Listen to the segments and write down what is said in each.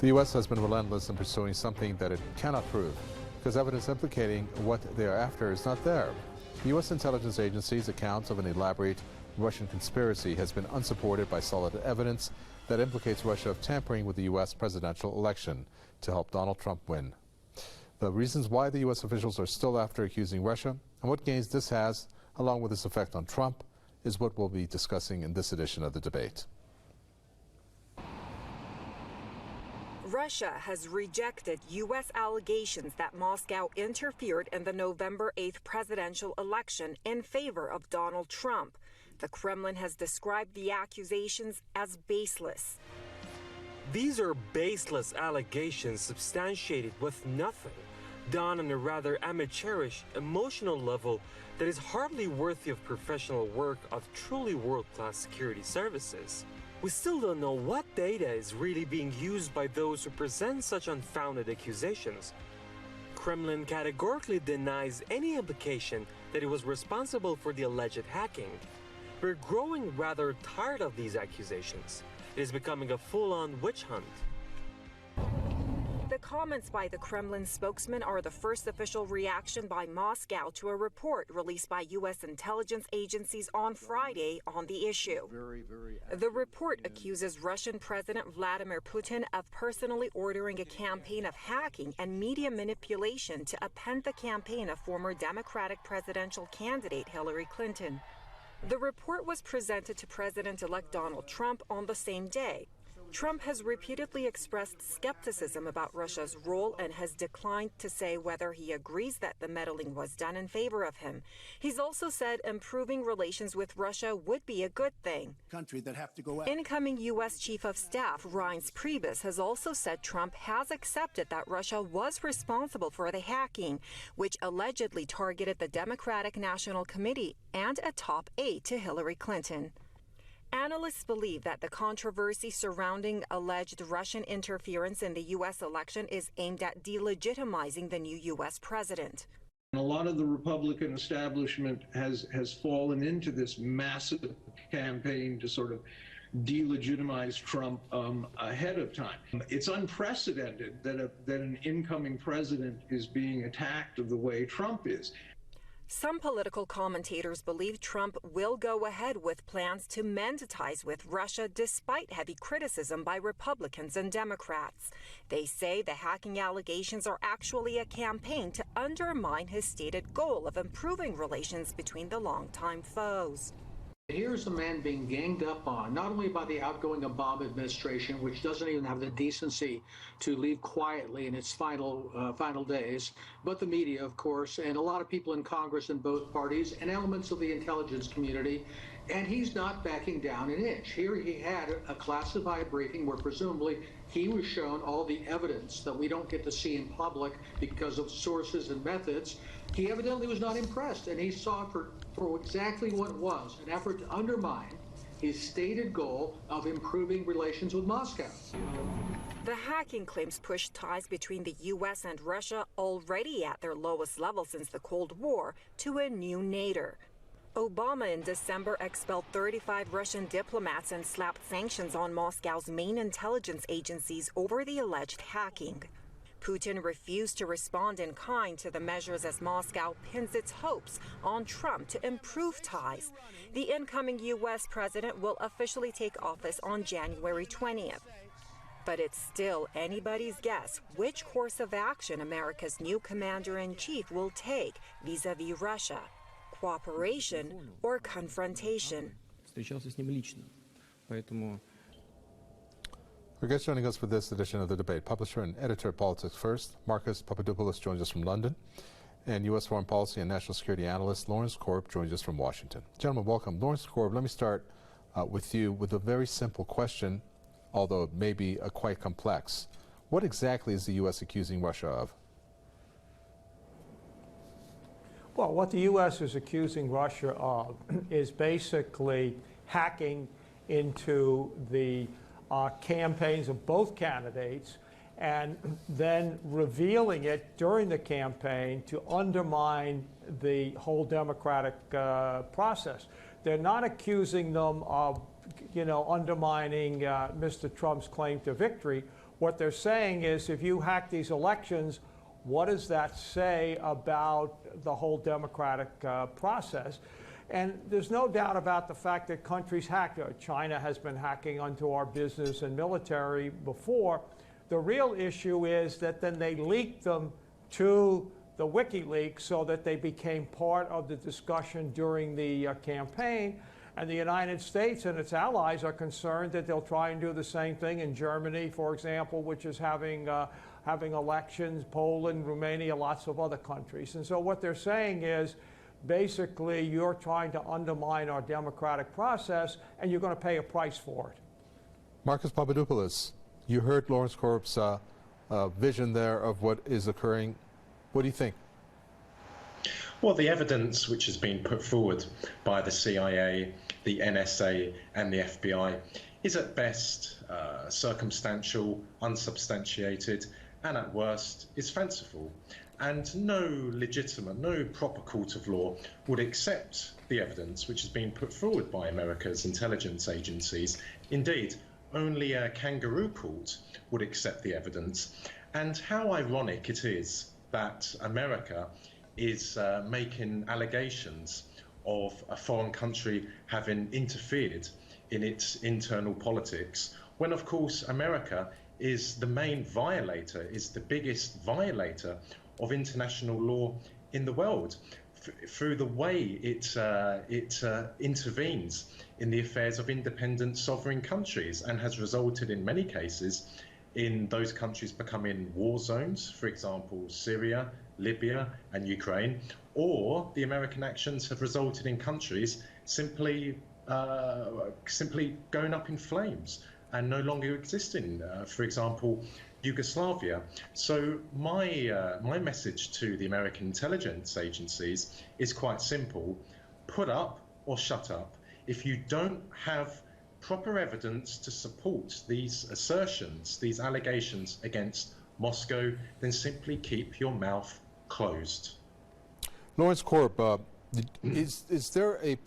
The U.S. has been relentless in pursuing something that it cannot prove, because evidence implicating what they are after is not there. The U.S. intelligence agency's accounts of an elaborate Russian conspiracy has been unsupported by solid evidence that implicates Russia of tampering with the U.S. presidential election to help Donald Trump win. The reasons why the U.S. officials are still after accusing Russia and what gains this has, along with its effect on Trump, is what we'll be discussing in this edition of the debate. Russia has rejected U.S. allegations that Moscow interfered in the November 8th presidential election in favor of Donald Trump. The Kremlin has described the accusations as baseless. These are baseless allegations substantiated with nothing, done on a rather amateurish, emotional level that is hardly worthy of professional work of truly world-class security services. We still don't know what data is really being used by those who present such unfounded accusations. Kremlin categorically denies any implication that it was responsible for the alleged hacking. We're growing rather tired of these accusations. It is becoming a full-on witch hunt. The comments by the Kremlin spokesman are the first official reaction by Moscow to a report released by U.S. intelligence agencies on Friday on the issue. The report accuses Russian President Vladimir Putin of personally ordering a campaign of hacking and media manipulation to append the campaign of former Democratic presidential candidate Hillary Clinton. The report was presented to President-elect Donald Trump on the same day. Trump has repeatedly expressed skepticism about Russia's role and has declined to say whether he agrees that the meddling was done in favor of him. He's also said improving relations with Russia would be a good thing. Incoming U.S. Chief of Staff Reince Priebus has also said Trump has accepted that Russia was responsible for the hacking, which allegedly targeted the Democratic National Committee and a top aide to Hillary Clinton. Analysts believe that the controversy surrounding alleged Russian interference in the U.S. election is aimed at delegitimizing the new U.S. president. A lot of the Republican establishment has fallen into this massive campaign to sort of delegitimize Trump ahead of time. It's unprecedented that an incoming president is being attacked of the way Trump is. Some political commentators believe Trump will go ahead with plans to mend ties with Russia despite heavy criticism by Republicans and Democrats. They say the hacking allegations are actually a campaign to undermine his stated goal of improving relations between the longtime foes. Here's a man being ganged up on, not only by the outgoing Obama administration, which doesn't even have the decency to leave quietly in its final days, but the media, of course, and a lot of people in Congress in both parties and elements of the intelligence community, and he's not backing down an inch. Here he had a classified briefing where presumably he was shown all the evidence that we don't get to see in public because of sources and methods. He evidently was not impressed, and he saw it for exactly what it was, an effort to undermine his stated goal of improving relations with Moscow. The hacking claims pushed ties between the U.S. and Russia, already at their lowest level since the Cold War, to a new nadir. Obama in December expelled 35 Russian diplomats and slapped sanctions on Moscow's main intelligence agencies over the alleged hacking. Putin refused to respond in kind to the measures as Moscow pins its hopes on Trump to improve ties. The incoming U.S. president will officially take office on January 20th. But it's still anybody's guess which course of action America's new commander-in-chief will take vis-a-vis Russia: cooperation or confrontation. Our guest joining us for this edition of the debate, publisher and editor of Politics First, Marcus Papadopoulos, joins us from London, and U.S. foreign policy and national security analyst Lawrence Korb joins us from Washington. Gentlemen, welcome. Lawrence Korb, let me start with you with a very simple question, although it may be quite complex. What exactly is the U.S. accusing Russia of? Well, what the U.S. is accusing Russia of is basically hacking into the campaigns of both candidates and then revealing it during the campaign to undermine the whole democratic process. They're not accusing them of, undermining Mr. Trump's claim to victory. What they're saying is if you hack these elections, what does that say about the whole democratic process? And there's no doubt about the fact that countries hack. China has been hacking onto our business and military before. The real issue is that then they leaked them to the WikiLeaks so that they became part of the discussion during the campaign. And the United States and its allies are concerned that they'll try and do the same thing in Germany, for example, which is having elections, Poland, Romania, lots of other countries. And so what they're saying is, basically, you're trying to undermine our democratic process, and you're going to pay a price for it. Marcus Papadopoulos, you heard Lawrence Korp's vision there of what is occurring. What do you think? Well, the evidence which has been put forward by the CIA, the NSA and the FBI is at best circumstantial, unsubstantiated, and at worst is fanciful. And no legitimate, no proper court of law would accept the evidence which has been put forward by America's intelligence agencies. Indeed, only a kangaroo court would accept the evidence. And how ironic it is that America is making allegations of a foreign country having interfered in its internal politics, when of course America is the main violator, is the biggest violator of international law in the world through the way it intervenes in the affairs of independent sovereign countries, and has resulted in many cases in those countries becoming war zones, for example, Syria, Libya and Ukraine, or the American actions have resulted in countries simply going up in flames and no longer existing, for example, Yugoslavia. So my message to the American intelligence agencies is quite simple: put up or shut up. If you don't have proper evidence to support these assertions, these allegations against Moscow, then simply keep your mouth closed. Lawrence Korp, is there a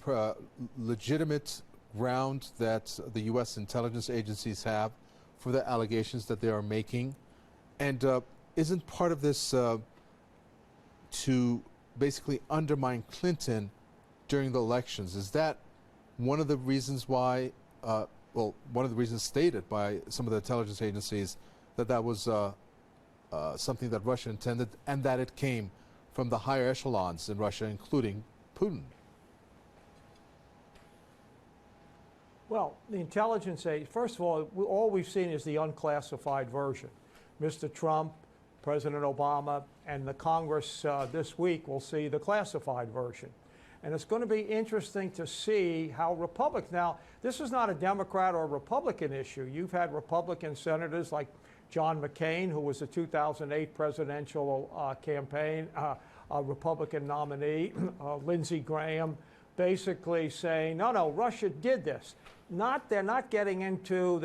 legitimate ground that the U.S. intelligence agencies have for the allegations that they are making? And isn't part of this to basically undermine Clinton during the elections? Is that one of the reasons why, one of the reasons stated by some of the intelligence agencies that was something that Russia intended, and that it came from the higher echelons in Russia, including Putin? Well, the intelligence agency, first of all we've seen is the unclassified version. Mr. Trump, President Obama, and the Congress this week will see the classified version. And it's going to be interesting to see how Republicans, now this is not a Democrat or Republican issue. You've had Republican senators like John McCain, who was the 2008 presidential campaign Republican nominee, Lindsey Graham, basically saying, no, Russia did this. They're not getting into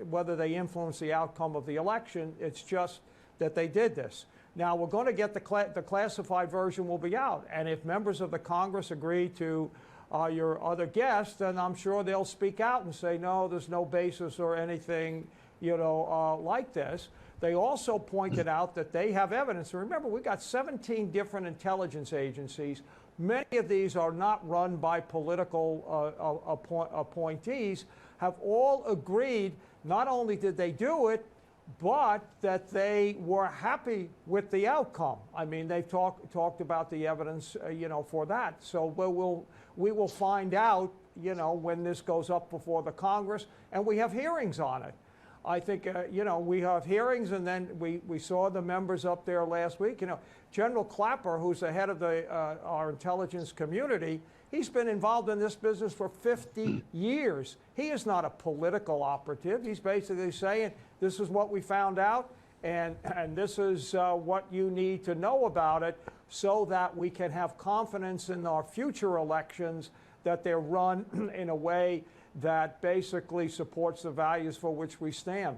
whether they influenced the outcome of the election. It's just that they did this. Now, we're going to get the classified version will be out. And if members of the Congress agree to your other guests, then I'm sure they'll speak out and say, no, there's no basis or anything, like this. They also pointed out that they have evidence. And remember, we've got 17 different intelligence agencies. Many of these are not run by political appointees, have all agreed not only did they do it, but that they were happy with the outcome. I mean, they've talked about the evidence, for that. So we will find out, when this goes up before the Congress, and we have hearings on it. I think, we have hearings, and then we saw the members up there last week. General Clapper, who's the head of our intelligence community, he's been involved in this business for 50 years. He is not a political operative. He's basically saying, this is what we found out, and this is what you need to know about it so that we can have confidence in our future elections that they're run in a way that basically supports the values for which we stand.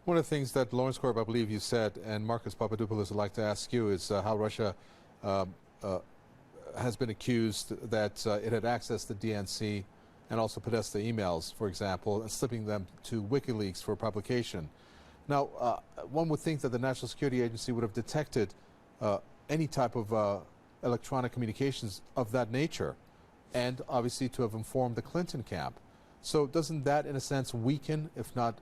One of the things that Lawrence Korp, I believe you said, and Marcus Papadopoulos would like to ask you, is how Russia has been accused that it had accessed the DNC and also Podesta emails, for example, and slipping them to WikiLeaks for publication. Now, one would think that the National Security Agency would have detected any type of electronic communications of that nature, and obviously to have informed the Clinton camp. So doesn't that, in a sense, weaken, if not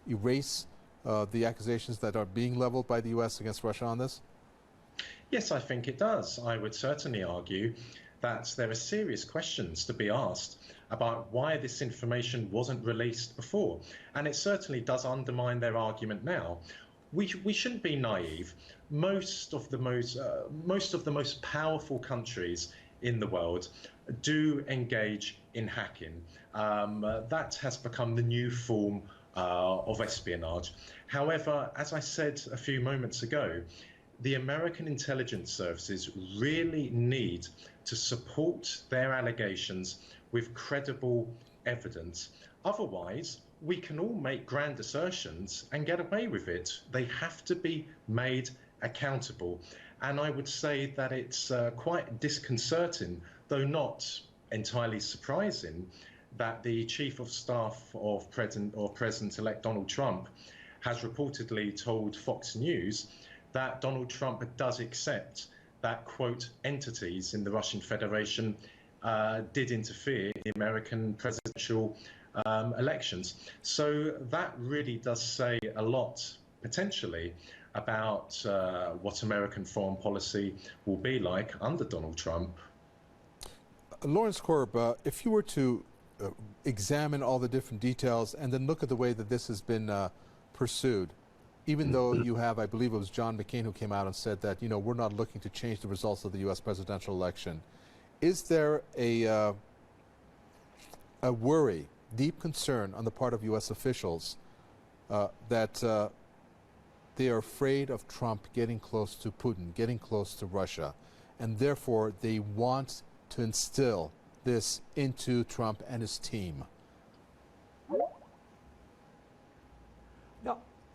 erase, the accusations that are being leveled by the U.S. against Russia on this? Yes, I think it does. I would certainly argue that there are serious questions to be asked about why this information wasn't released before. And it certainly does undermine their argument now. We shouldn't be naive. Most of the most powerful countries in the world do engage in hacking. That has become the new form of espionage. However, as I said a few moments ago, the American intelligence services really need to support their allegations with credible evidence. Otherwise, we can all make grand assertions and get away with it. They have to be made accountable. And I would say that it's quite disconcerting, though not entirely surprising, that the Chief of Staff of President-elect Donald Trump has reportedly told Fox News that Donald Trump does accept that, quote, entities in the Russian Federation did interfere in the American presidential elections. So that really does say a lot, potentially, about what American foreign policy will be like under Donald Trump. Lawrence Korb, if you were to examine all the different details and then look at the way that this has been pursued, even though you have, I believe it was John McCain who came out and said that, you know, we're not looking to change the results of the U.S. presidential election. Is there a worry, deep concern on the part of U.S. officials that they are afraid of Trump getting close to Putin, getting close to Russia, and therefore they want to instill this into Trump and his team?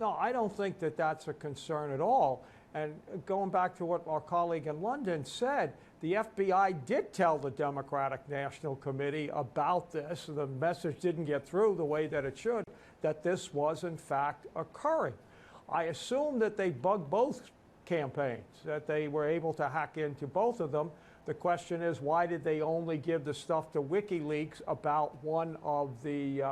No, I don't think that that's a concern at all. And going back to what our colleague in London said, the FBI did tell the Democratic National Committee about this. The message didn't get through the way that it should, that this was in fact occurring. I assume that they bugged both campaigns, that they were able to hack into both of them. The question is, why did they only give the stuff to WikiLeaks about one of the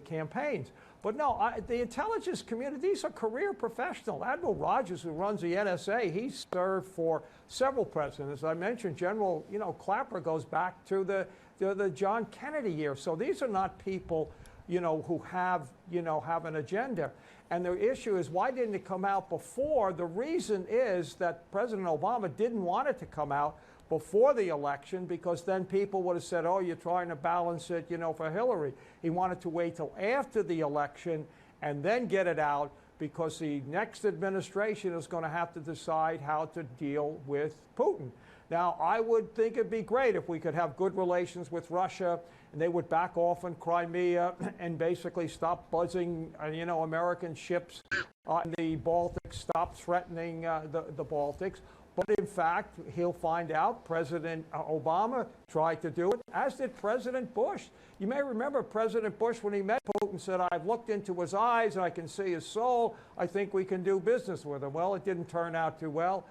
campaigns? But no, the intelligence community, these are career professionals. Admiral Rogers, who runs the NSA, he served for several presidents. As I mentioned, General, Clapper goes back to the John Kennedy years. So these are not people, who have an agenda. And the issue is, why didn't it come out before? The reason is that President Obama didn't want it to come out before the election, because then people would have said, oh, you're trying to balance it, for Hillary. He wanted to wait till after the election and then get it out, because the next administration is going to have to decide how to deal with Putin. Now, I would think it'd be great if we could have good relations with Russia and they would back off in Crimea and basically stop buzzing, American ships on the Baltic, stop threatening the Baltics. But in fact, he'll find out President Obama tried to do it, as did President Bush. You may remember President Bush, when he met Putin, said, I've looked into his eyes and I can see his soul. I think we can do business with him. Well, it didn't turn out too well.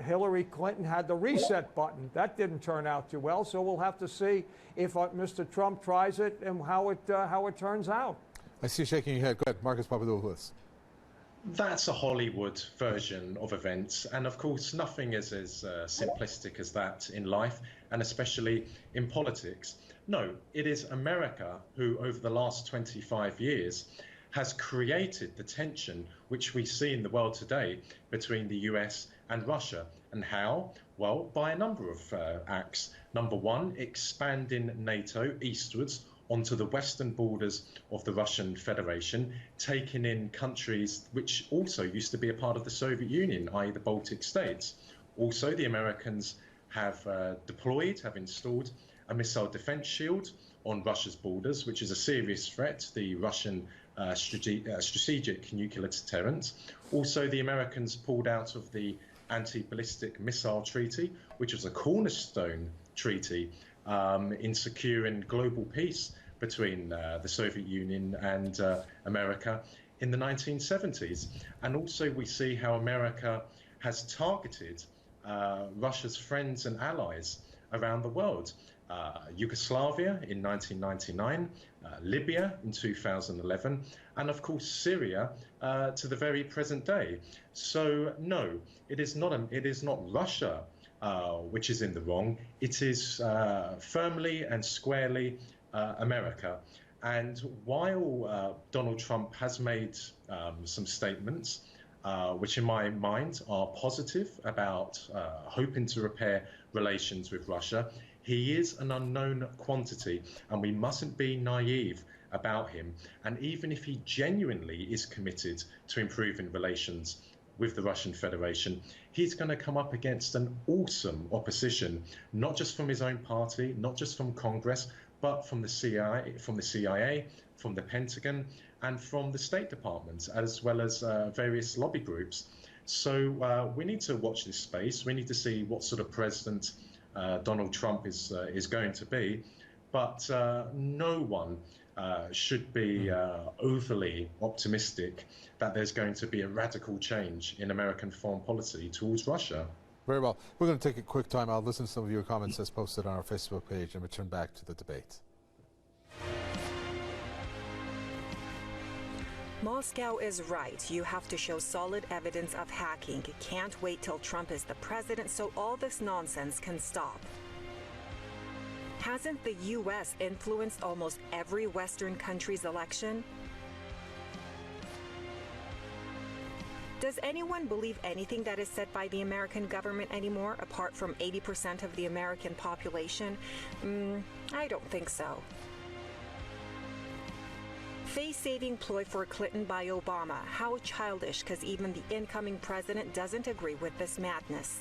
Hillary Clinton had the reset button. That didn't turn out too well. So we'll have to see if Mr. Trump tries it and how it turns out. I see you shaking your head. Go ahead, Marcus Papadopoulos. That's a Hollywood version of events, and of course nothing is as simplistic as that in life, and especially in politics. No, it is America who, over the last 25 years, has created the tension which we see in the world today between the US and Russia. And how? Well, by a number of acts. Number one, expanding NATO eastwards onto the western borders of the Russian Federation, taking in countries which also used to be a part of the Soviet Union, i.e. the Baltic states. Also, the Americans have installed a missile defense shield on Russia's borders, which is a serious threat to the Russian strategic nuclear deterrent. Also, the Americans pulled out of the anti-ballistic missile treaty, which was a cornerstone treaty in securing global peace between the Soviet Union and America in the 1970s. And also we see how America has targeted Russia's friends and allies around the world. Yugoslavia in 1999, Libya in 2011, and of course Syria to the very present day. So no, it is not Russia which is in the wrong. It is firmly and squarely America. And while Donald Trump has made some statements which in my mind are positive about hoping to repair relations with Russia, he is an unknown quantity, and we mustn't be naive about him. And even if he genuinely is committed to improving relations with the Russian Federation, he's going to come up against an awesome opposition, not just from his own party, not just from Congress, but from the CIA, from the Pentagon, and from the State Department, as well as various lobby groups. So we need to watch this space. We need to see what sort of president Donald Trump is going to be, but no one should be overly optimistic that there's going to be a radical change in American foreign policy towards Russia. Very well. We're going to take a quick time. I'll listen to some of your comments as posted on our Facebook page and return back to the debate. Moscow is right. You have to show solid evidence of hacking. Can't wait till Trump is the president so all this nonsense can stop. Hasn't the U.S. influenced almost every Western country's election? Does anyone believe anything that is said by the American government anymore, apart from 80% of the American population? I don't think so. Face-saving ploy for Clinton by Obama. How childish, because even the incoming president doesn't agree with this madness.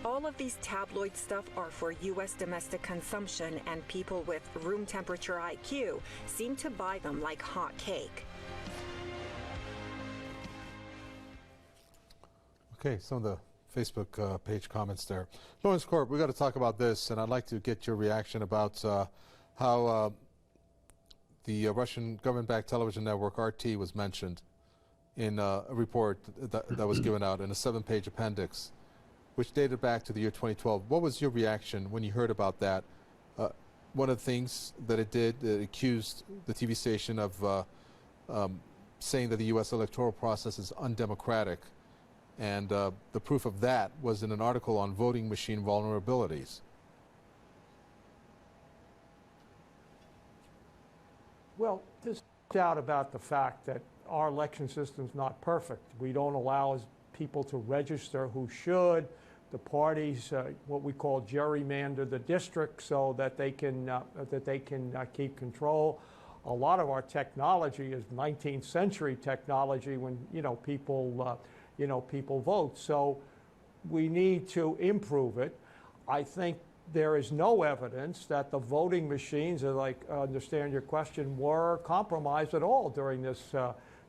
All of these tabloid stuff are for U.S. domestic consumption, and people with room temperature IQ seem to buy them like hot cake. Okay, some of the Facebook page comments there. Lawrence Corp, we got to talk about this, and I'd like to get your reaction about how the Russian government-backed television network RT was mentioned in a report that was given out in a 7-page appendix, which dated back to the year 2012. What was your reaction when you heard about that? One of the things that it did, it accused the TV station of saying that the U.S. electoral process is undemocratic. And the proof of that was in an article on voting machine vulnerabilities. Well, there's no doubt about the fact that our election system's not perfect. We don't allow people to register who should. The parties, what we call gerrymander the district so that they can keep control. A lot of our technology is 19th century technology when people vote. So we need to improve it. I think there is no evidence that the voting machines, as I understand your question, were compromised at all during this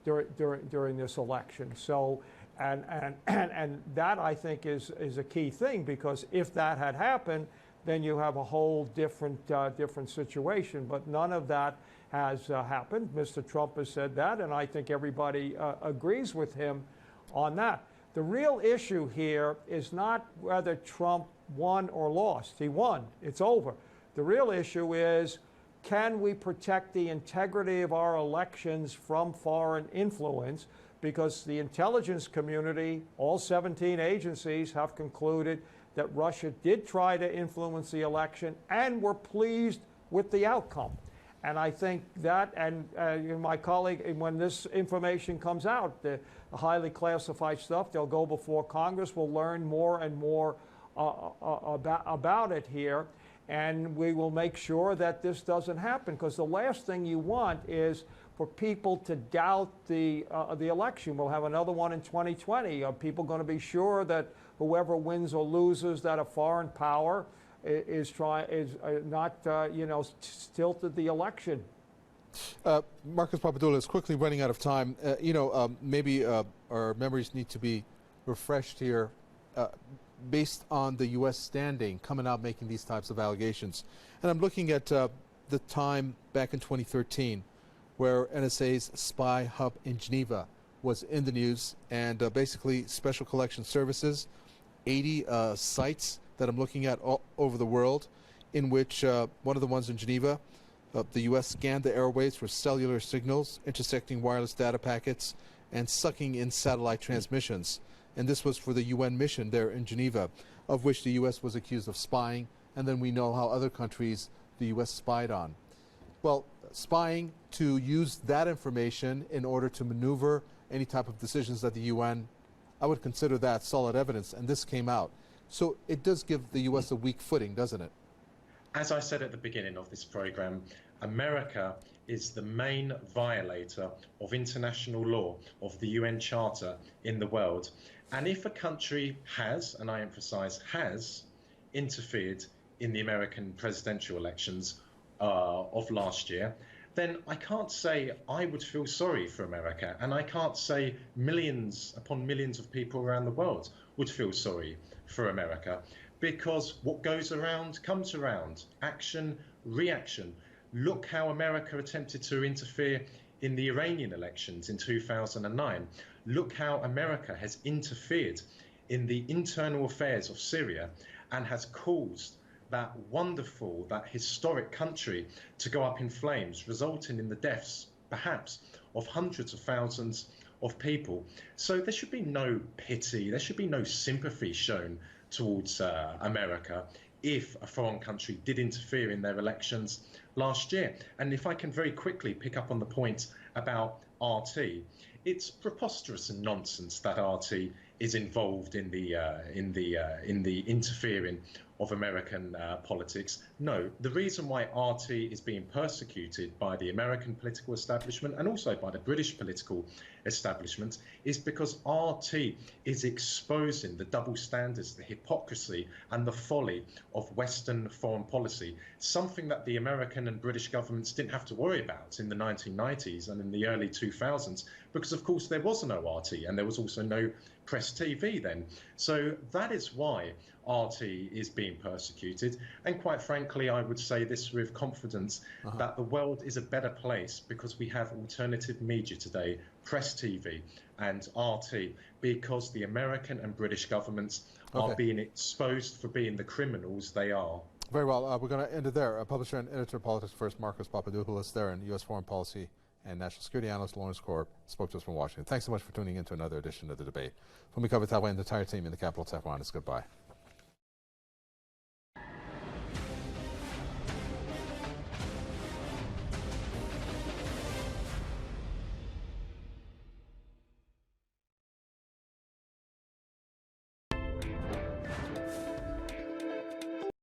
during this election. So. And that, I think, is a key thing, because if that had happened, then you have a whole different situation. But none of that has happened. Mr. Trump has said that, and I think everybody agrees with him on that. The real issue here is not whether Trump won or lost. He won. It's over. The real issue is, can we protect the integrity of our elections from foreign influence? Because the intelligence community, all 17 agencies, have concluded that Russia did try to influence the election and were pleased with the outcome. And I think that, and my colleague, when this information comes out, the highly classified stuff, they'll go before Congress. We'll learn more and more about it here. And we will make sure that this doesn't happen, because the last thing you want is for people to doubt the election. We'll have another one in 2020. Are people going to be sure that whoever wins or loses, that a foreign power is not tilted the election? Marcus Papadopoulos, quickly running out of time. Maybe our memories need to be refreshed here. based on the U.S. standing coming out making these types of allegations. And I'm looking at the time back in 2013 where NSA's spy hub in Geneva was in the news, and basically Special Collection Services, 80 sites that I'm looking at all over the world, in which one of the ones in Geneva, the U.S. scanned the airwaves for cellular signals, intersecting wireless data packets, and sucking in satellite transmissions. And this was for the UN mission there in Geneva, of which the U.S. was accused of spying, and then we know how other countries the U.S. spied on. Well, spying to use that information in order to maneuver any type of decisions that the UN, I would consider that solid evidence, and this came out. So it does give the U.S. a weak footing, doesn't it? As I said at the beginning of this program, America is the main violator of international law, of the UN Charter in the world. And if a country has, and I emphasize has, interfered in the American presidential elections of last year, then I can't say I would feel sorry for America, and I can't say millions upon millions of people around the world would feel sorry for America, because what goes around comes around. Action, reaction. Look how America attempted to interfere in the Iranian elections in 2009. Look how America has interfered in the internal affairs of Syria and has caused that wonderful, that historic country to go up in flames, resulting in the deaths, perhaps, of hundreds of thousands of people. So there should be no pity, there should be no sympathy shown towards America if a foreign country did interfere in their elections last year. And if I can very quickly pick up on the point about RT, it's preposterous and nonsense that RT is involved in the interfering of American politics. No, the reason why RT is being persecuted by the American political establishment and also by the British political establishment is because RT is exposing the double standards, the hypocrisy and the folly of Western foreign policy, something that the American and British governments didn't have to worry about in the 1990s and in the early 2000s, because of course there was no RT and there was also no press TV then. So that is why RT is being persecuted, and quite frankly I would say this with confidence, that the world is a better place because we have alternative media today, press TV and RT, because the American and British governments are being exposed for being the criminals they are. Very well, we're going to end it there. Publisher and editor of Politics First, Marcus Papadopoulos there, and U.S. Foreign Policy and National Security Analyst Lawrence Korb spoke to us from Washington. Thanks so much for tuning in to another edition of The Debate. When we cover Taiwan, the entire team in the capital, Taiwan, is goodbye.